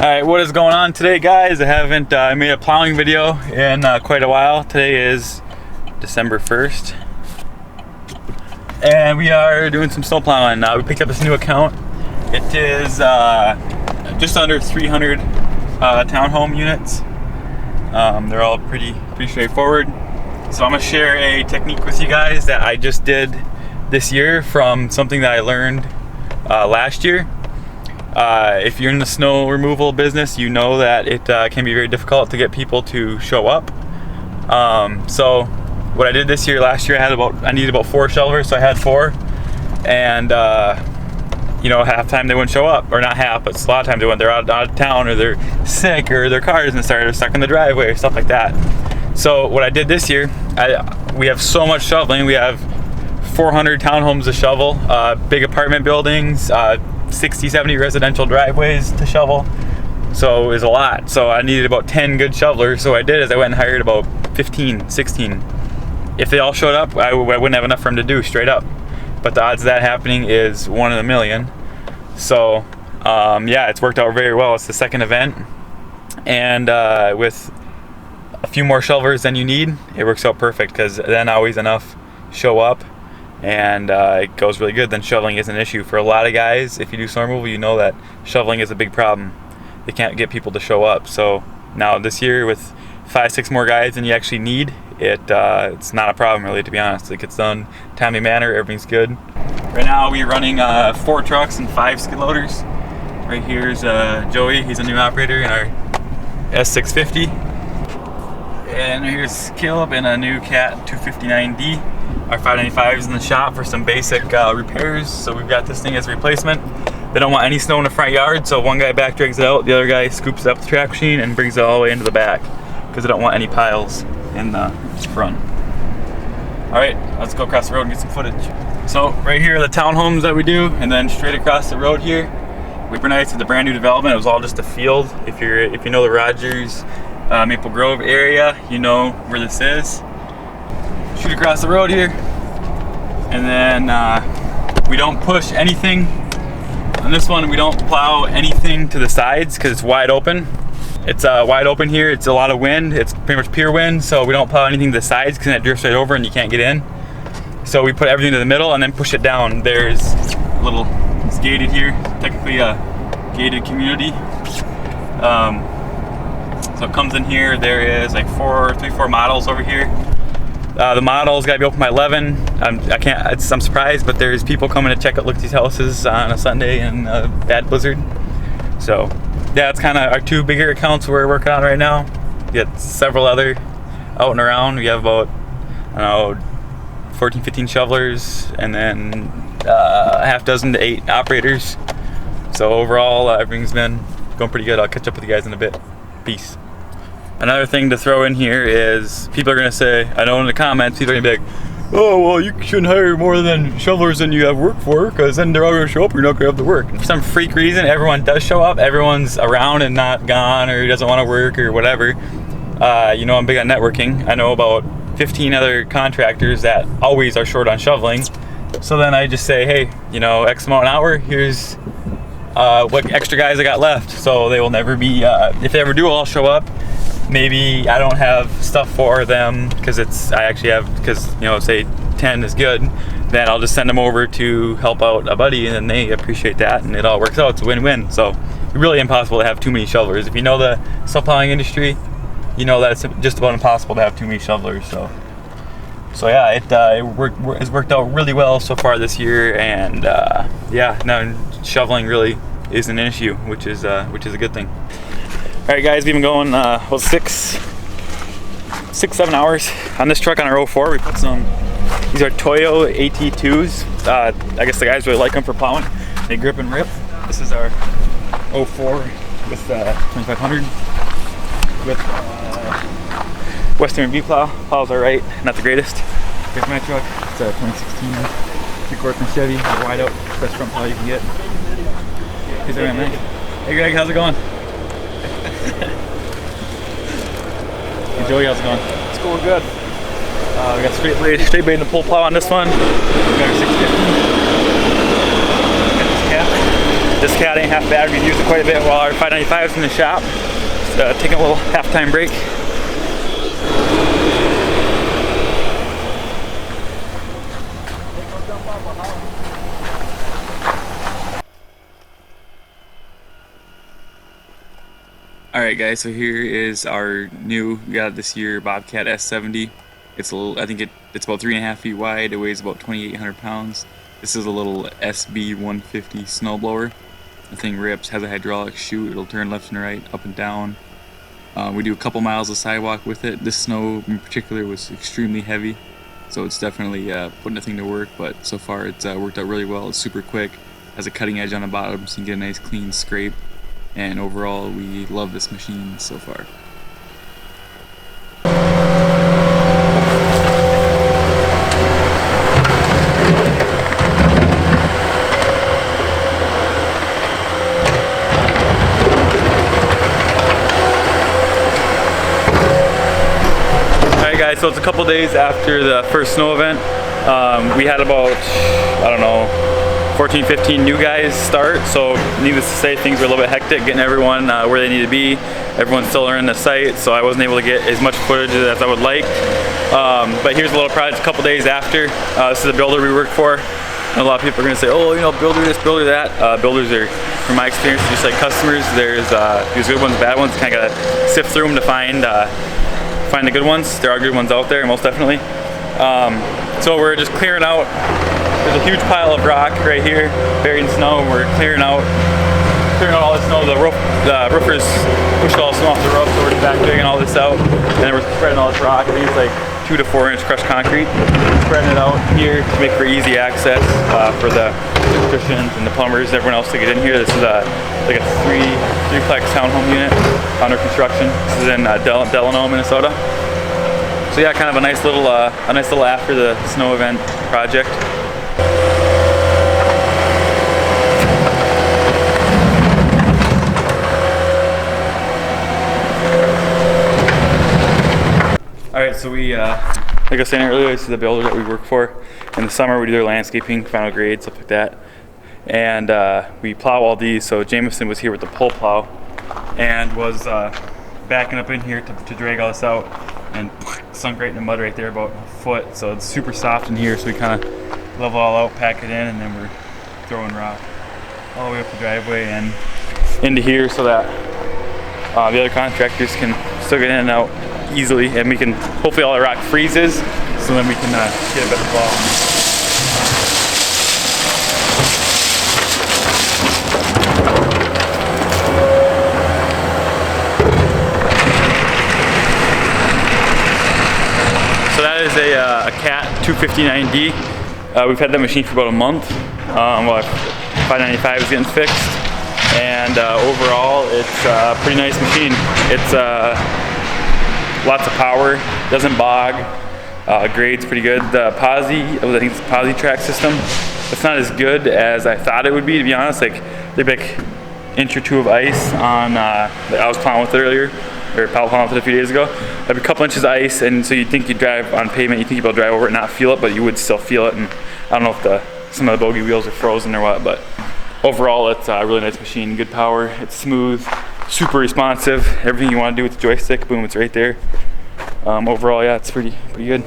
Alright, what is going on today, guys? I haven't made a plowing video in quite a while. Today is December 1st. And we are doing some snow plowing. We picked up this new account. It is just under 300 townhome units. They're all pretty straightforward. So I'm going to share a technique with you guys that I just did this year from something that I learned last year. If you're in the snow removal business, you know that it can be very difficult to get people to show up. So what I did this year, last year I needed about 4 shovelers, so I had 4, and half the time they wouldn't show up, or not half, but a lot of times they're out of town, or they're sick, or their car isn't started, or stuck in the driveway, or stuff like that. So what I did this year, we have so much shoveling. We have 400 townhomes to shovel, big apartment buildings, 60, 70 residential driveways to shovel. So it was a lot. So I needed about 10 good shovelers. So what I did is I went and hired about 15, 16. If they all showed up, I wouldn't have enough for them to do, straight up. But the odds of that happening is 1 in a million. So yeah, it's worked out very well. It's the second event. And with a few more shovelers than you need, it works out perfect, because then always enough show up. And it goes really good. Then shoveling is an issue for a lot of guys. If you do snow removal, you know that shoveling is a big problem. They can't get people to show up. So now this year, with 5, 6 more guys than you actually need, it's not a problem really, to be honest. It gets done timely manner, everything's good. Right now we're running 4 trucks and 5 skid loaders. Right here's Joey, he's a new operator in our S650. And here's Caleb in a new Cat 259D. Our 595 is in the shop for some basic repairs, so we've got this thing as a replacement. They don't want any snow in the front yard, so one guy back drags it out, the other guy scoops it up the track machine and brings it all the way into the back, because they don't want any piles in the front. Alright, let's go across the road and get some footage. So right here are the townhomes that we do, and then straight across the road here, Weeper Nights is a brand new development. It was all just a field. If you know the Rogers, Maple Grove area, you know where this is. Shoot across the road here, and then we don't push anything on this one. We don't plow anything to the sides because it's wide open. It's wide open here. It's a lot of wind. It's pretty much pure wind, so we don't plow anything to the sides because it drifts right over and you can't get in. So we put everything to the middle and then push it down. There's it's gated here, technically a gated community. So it comes in here. There is like 3-4 models over here. The model's got to be open by 11. I'm surprised, but there's people coming to look at these houses on a Sunday in a bad blizzard. So yeah, it's kind of our 2 bigger accounts we're working on right now. We got several other out and around. We have about, 14, 15 shovelers, and then a half dozen to 8 operators. So overall, everything's been going pretty good. I'll catch up with you guys in a bit. Peace. Another thing to throw in here is, people are going to say, I know in the comments, people are going to be like, oh, well, you shouldn't hire more than shovelers than you have work for, because then they're all going to show up, you're not going to have to work. For some freak reason, everyone does show up. Everyone's around and not gone, or doesn't want to work, or whatever. I'm big on networking. I know about 15 other contractors that always are short on shoveling. So then I just say, hey, X amount an hour, here's what extra guys I got left. So they will never be, if they ever do all show up, maybe I don't have stuff for them because say 10 is good, then I'll just send them over to help out a buddy, and then they appreciate that, and it all works out. It's a win-win. So it's really impossible to have too many shovelers. If you know the snow plowing industry, you know that it's just about impossible to have too many shovelers. So yeah, it has worked out really well so far this year, and yeah, now shoveling really isn't an issue, which is a good thing. Alright guys, we've been going 6-7 hours on this truck on our 04. We put these are Toyo AT2s. I guess the guys really like them for plowing. They grip and rip. This is our 04 with 2500 with Western V-plow. Plows are right, not the greatest. Here's my truck. It's a 2016 3/4 from Chevy, wide out, best front plow you can get. Here's our man. Hey Greg, how's it going? Hey Joey, how's it going? It's going good. We got straight blade and a pull plow on this one. We got our 650. Got this cap. This cat ain't half bad. We've used it quite a bit while our 595 is in the shop. Just, taking a little halftime break. Alright guys, so here is our new, we got it this year, Bobcat S70. It's a little, I think it's about 3.5 feet wide, it weighs about 2,800 pounds. This is a little SB 150 snowblower. The thing rips, has a hydraulic chute, it'll turn left and right, up and down. We do a couple miles of sidewalk with it. This snow in particular was extremely heavy, so it's definitely putting the thing to work, but so far it's worked out really well. It's super quick, has a cutting edge on the bottom so you can get a nice clean scrape. And overall, we love this machine so far. Alright guys, so it's a couple days after the first snow event. We had about, I don't know, 14, 15 new guys start, so needless to say, things were a little bit hectic getting everyone where they need to be. Everyone's still learning the site, so I wasn't able to get as much footage as I would like. But here's a little project a couple days after. This is a builder we work for. And a lot of people are going to say, oh, you know, builder this, builder that. Builders are, from my experience, just like customers. There's good ones, bad ones. Kind of gotta sift through them to find the good ones. There are good ones out there, most definitely. So we're just clearing out. There's a huge pile of rock right here, buried in snow, and we're clearing out all the snow. The roofers pushed all the snow off the roof, so we're back digging all this out, and then we're spreading all this rock. I think it's like 2 to 4 inch crushed concrete. Spreading it out here to make for easy access for the electricians and the plumbers, and everyone else to get in here. This is like a three-plex townhome unit under construction. This is in Delano, Minnesota. So yeah, kind of a nice little after the snow event project. Alright, so we, like I was saying earlier, this is the builder that we work for. In the summer we do their landscaping, final grade, stuff like that. And we plow all these, so Jameson was here with the pull plow and was backing up in here to drag all this out, and sunk right in the mud right there, about a foot. So it's super soft in here, so we kind of level all out, pack it in, and then we're throwing rock all the way up the driveway and into here so that the other contractors can still get in and out easily, and we can, hopefully all the rock freezes, so then we can get a better plow. So that is a Cat 259D. We've had that machine for about a month. Well, 595 is getting fixed, and overall it's a pretty nice machine. It's lots of power, doesn't bog, grade's pretty good. The I think it's the Posi track system. It's not as good as I thought it would be, to be honest. Like, they pick 1 inch or 2 of ice on, I was plowing with it earlier, or plowing with it a few days ago. There'd be a couple inches of ice, and so you'd think you'd drive on pavement, you'd think you'd be able to drive over it and not feel it, but you would still feel it. And I don't know if some of the bogey wheels are frozen or what, but overall it's a really nice machine, good power, it's smooth, super responsive. Everything you want to do with the joystick, boom, it's right there. Overall, yeah, it's pretty good.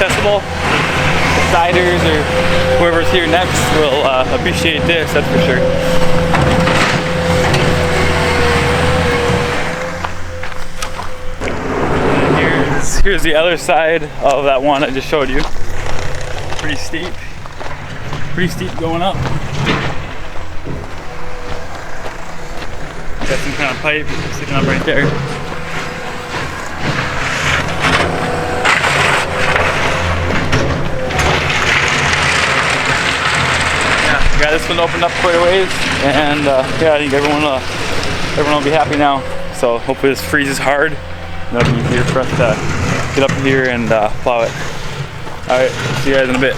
accessible. Riders or whoever's here next will appreciate this, that's for sure. And here's the other side of that one I just showed you. Pretty steep going up. Got some kind of pipe sticking up right there. Yeah, this one opened up quite a ways, and yeah, I think everyone will be happy now. So hopefully this freezes hard, and it'll be easier for us to get up here and plow it. All right, see you guys in a bit.